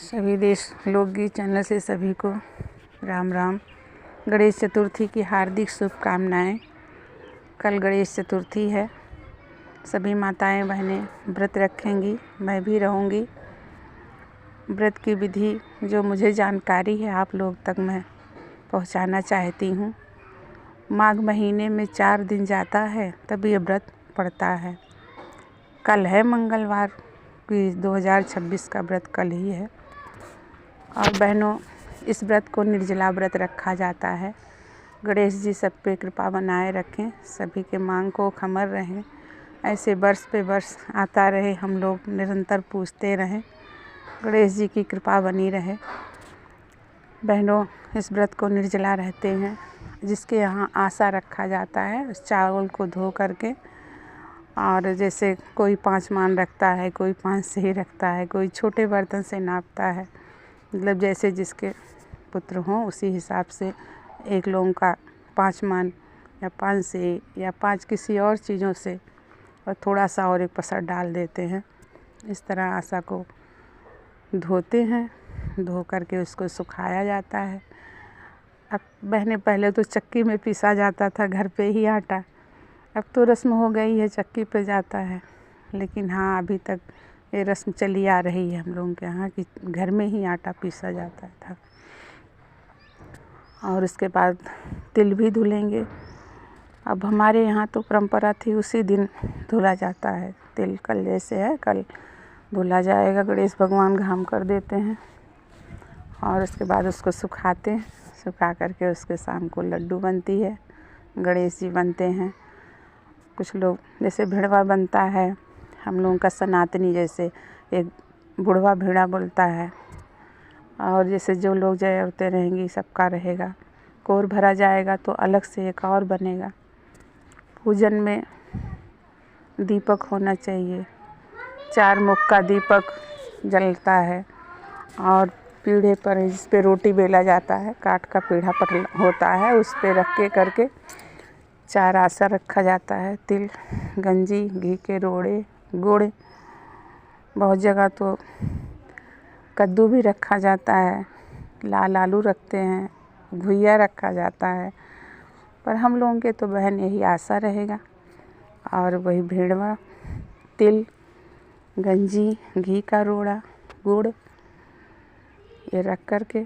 सभी देश लोकगीत चैनल से सभी को राम राम। गणेश चतुर्थी की हार्दिक शुभकामनाएं। कल गणेश चतुर्थी है। सभी माताएं बहनें व्रत रखेंगी, मैं भी रहूंगी। व्रत की विधि जो मुझे जानकारी है आप लोग तक मैं पहुंचाना चाहती हूं। माघ महीने में 4 दिन जाता है तब ये व्रत पड़ता है। कल है मंगलवार की 2026 का व्रत कल ही है। और बहनों, इस व्रत को निर्जला व्रत रखा जाता है। गणेश जी सब पे कृपा बनाए रखें, सभी के मांग को खमर रहें, ऐसे वर्ष पे वर्ष आता रहे, हम लोग निरंतर पूजते रहें, गणेश जी की कृपा बनी रहे। बहनों, इस व्रत को निर्जला रहते हैं, जिसके यहाँ आशा रखा जाता है उस चावल को धो करके, और जैसे कोई 5 मान रखता है, कोई 5 से ही रखता है, कोई छोटे बर्तन से नापता है, मतलब जैसे जिसके पुत्र हों उसी हिसाब से एक लोगों का 5 मान या 5 से या 5 किसी और चीज़ों से, और थोड़ा सा और एक पसर डाल देते हैं। इस तरह आशा को धोते हैं, धो करके उसको सुखाया जाता है। अब बहनें, पहले तो चक्की में पीसा जाता था घर पे ही आटा, अब तो रस्म हो गई है चक्की पे जाता है, लेकिन हाँ अभी तक ये रस्म चली आ रही है हम लोगों के यहाँ कि घर में ही आटा पीसा जाता था। और उसके बाद तिल भी धुलेंगे। अब हमारे यहाँ तो परंपरा थी उसी दिन धुला जाता है तिल। कल जैसे है कल धुला जाएगा, गणेश भगवान घाम कर देते हैं और उसके बाद उसको सुखाते हैं। सुखा करके उसके शाम को लड्डू बनती है, गणेश जी बनते हैं। कुछ लोग जैसे भिड़वा बनता है, हम लोगों का सनातनी जैसे एक बुढ़वा भिड़ा बोलता है, और जैसे जो लोग जय औरतें रहेंगी सबका रहेगा। कोर भरा जाएगा तो अलग से एक और बनेगा। पूजन में दीपक होना चाहिए, 4 मुख का दीपक जलता है, और पीढ़े पर जिस पे रोटी बेला जाता है, काठ का पीढ़ा पटल होता है, उस पे रख के करके 4 आसा रखा जाता है। तिल, गंजी, घी के रोड़े, गुड़, बहुत जगह तो कद्दू भी रखा जाता है, लाल आलू रखते हैं, घुइया रखा जाता है, पर हम लोगों के तो बहन यही आशा रहेगा। और वही भेड़वा, तिल, गंजी, घी का रोड़ा, गुड़, ये रख कर के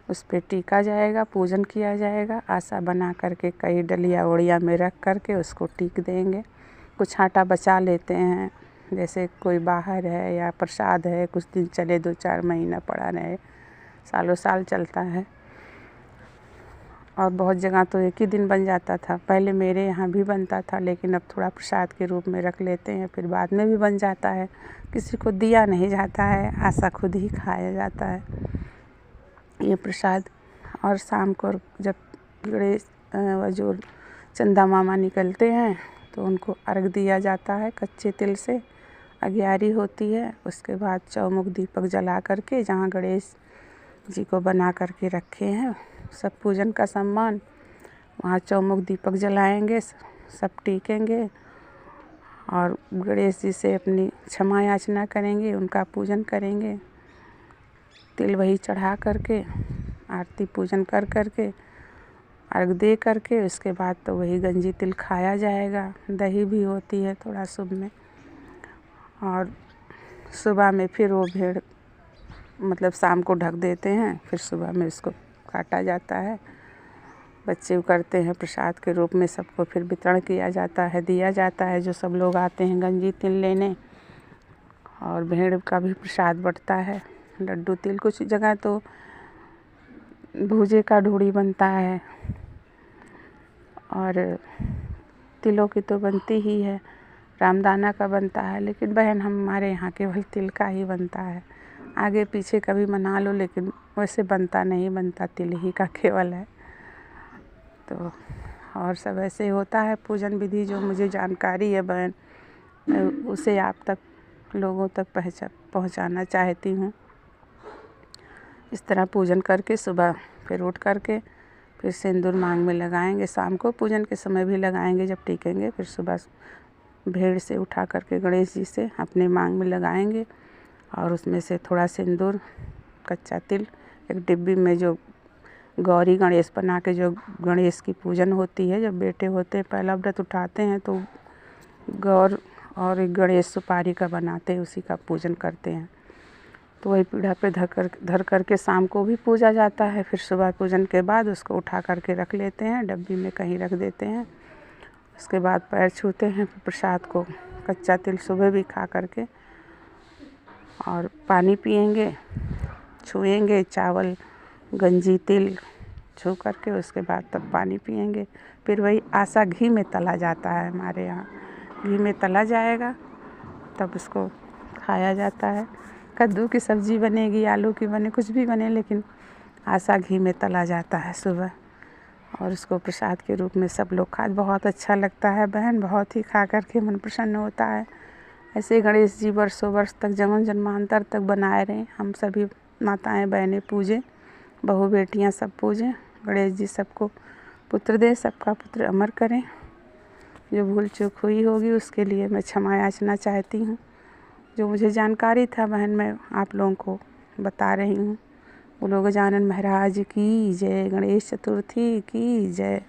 उस पे टीका जाएगा, पूजन किया जाएगा। आशा बना करके कई डलिया ओड़िया में रख करके उसको टीक देंगे। कुछ आटा बचा लेते हैं, जैसे कोई बाहर है या प्रसाद है, कुछ दिन चले, 2-4 महीना पड़ा रहे, सालों साल चलता है। और बहुत जगह तो एक ही दिन बन जाता था, पहले मेरे यहाँ भी बनता था, लेकिन अब थोड़ा प्रसाद के रूप में रख लेते हैं, फिर बाद में भी बन जाता है। किसी को दिया नहीं जाता है, आशा खुद ही खाया जाता है ये प्रसाद। और शाम को जब गणेश जो चंदा मामा निकलते हैं तो उनको अर्घ दिया जाता है कच्चे तिल से। अग्यारी होती है, उसके बाद चौमुख दीपक जला करके जहाँ गणेश जी को बना करके रखे हैं सब पूजन का सम्मान, वहाँ चौमुख दीपक जलाएंगे, सब टीकेंगे और गणेश जी से अपनी क्षमा याचना करेंगे, उनका पूजन करेंगे। तिल वही चढ़ा करके आरती पूजन कर करके अर्घ दे करके उसके बाद तो वही गंजी तिल खाया जाएगा। दही भी होती है थोड़ा शुभ में। और सुबह में फिर वो भेड़ मतलब शाम को ढक देते हैं, फिर सुबह में उसको काटा जाता है। बच्चे करते हैं प्रसाद के रूप में, सबको फिर वितरण किया जाता है, दिया जाता है जो सब लोग आते हैं गंजी तिल लेने। और भेड़ का भी प्रसाद बँटता है, लड्डू तिल। कुछ जगह तो भूजे का ढूढ़ी बनता है, और तिलों की तो बनती ही है, रामदाना का बनता है, लेकिन बहन हमारे यहाँ केवल तिल का ही बनता है। आगे पीछे कभी मना लो, लेकिन वैसे बनता नहीं, बनता तिल ही का केवल है। तो और सब ऐसे होता है पूजन विधि जो मुझे जानकारी है बहन, उसे आप तक लोगों तक पहुँचाना चाहती हूँ। इस तरह पूजन करके सुबह फिर उठ करके फिर सिंदूर मांग में लगाएंगे। शाम को पूजन के समय भी लगाएंगे जब टीकेंगे, फिर सुबह भेड़ से उठा करके गणेश जी से अपने मांग में लगाएंगे। और उसमें से थोड़ा सिंदूर, कच्चा तिल, एक डिब्बी में जो गौरी गणेश बना के जो गणेश की पूजन होती है, जब बेटे होते हैं पहला व्रत उठाते हैं तो गौर और एक गणेश सुपारी का बनाते हैं, उसी का पूजन करते हैं। तो वही पीढ़ा पे धर कर के शाम को भी पूजा जाता है। फिर सुबह पूजन के बाद उसको उठा करके रख लेते हैं, डब्बी में कहीं रख देते हैं। उसके बाद पैर छूते हैं, प्रसाद को कच्चा तिल सुबह भी खा करके और पानी पिएंगे, छुएंगे, चावल गंजी तिल छू करके उसके बाद तब पानी पिएंगे। फिर वही आसा घी में तला जाता है हमारे यहाँ, घी में तला जाएगा तब उसको खाया जाता है। कद्दू की सब्ज़ी बनेगी, आलू की बने, कुछ भी बने, लेकिन आसा घी में तला जाता है सुबह और उसको प्रसाद के रूप में सब लोग खाते। बहुत अच्छा लगता है बहन, बहुत ही खा कर के मन प्रसन्न होता है। ऐसे गणेश जी वर्षों वर्ष तक, जन्म जन्मांतर तक बनाए रहें। हम सभी माताएं बहनें पूजें, बहू बेटियां सब पूजें। गणेश जी सबको पुत्र दे, सबका पुत्र अमर करें। जो भूल चूक हुई होगी उसके लिए मैं क्षमा याचना चाहती हूँ। जो मुझे जानकारी था बहन, मैं आप लोगों को बता रही हूँ। बोलो गजानन महाराज की जय, गणेश चतुर्थी की जय।